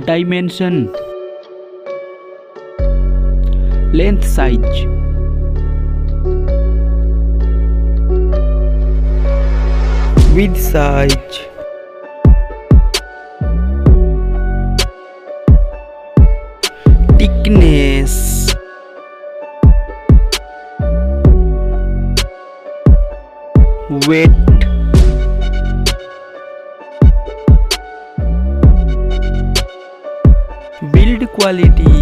dimension, length size, width size, thickness, weight, build quality,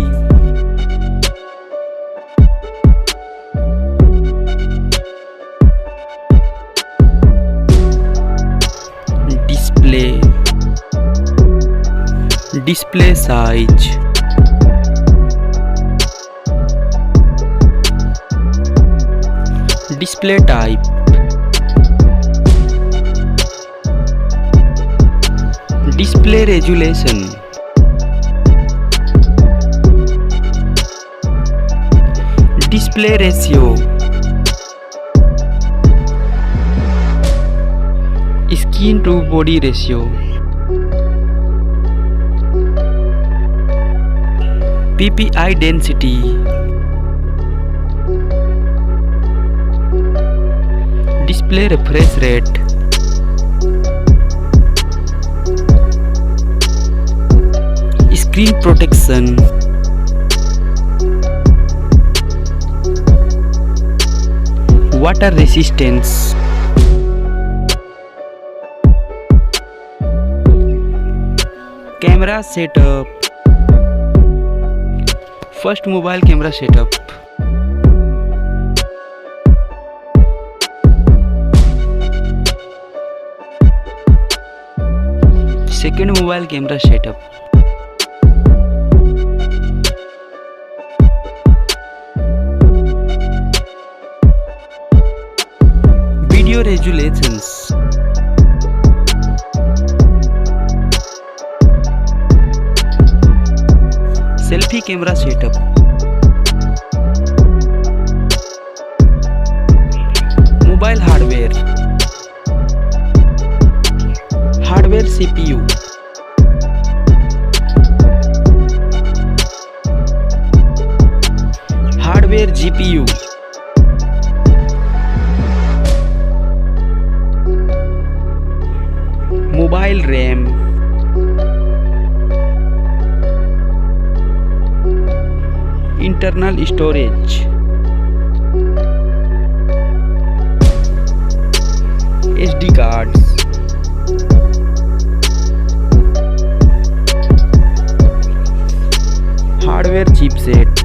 display size, display type, display resolution, display ratio, skin to body ratio, PPI density, display refresh rate, screen protection, water resistance, camera setup. First mobile camera setup. Second mobile camera setup. Video resolutions. Selfie camera setup. Mobile hardware. Hardware CPU. Hardware GPU. Mobile RAM. Internal storage, SD cards, hardware chipset,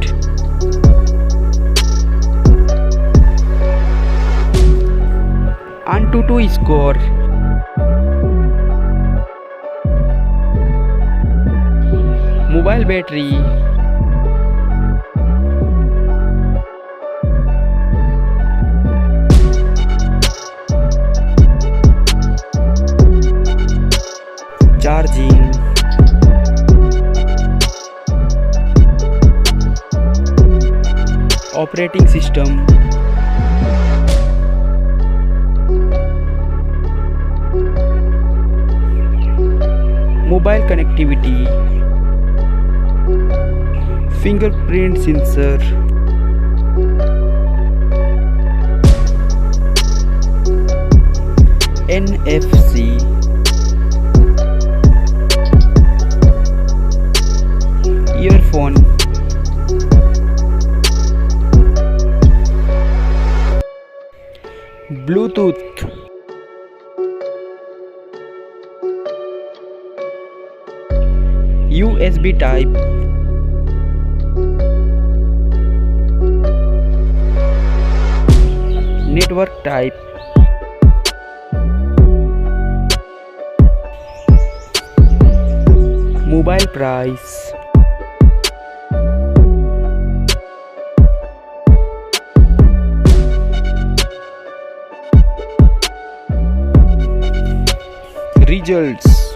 AnTuTu score, mobile battery, charging, operating system, mobile connectivity, fingerprint sensor, NFC, earphone, Bluetooth, USB type, network type, mobile price, results.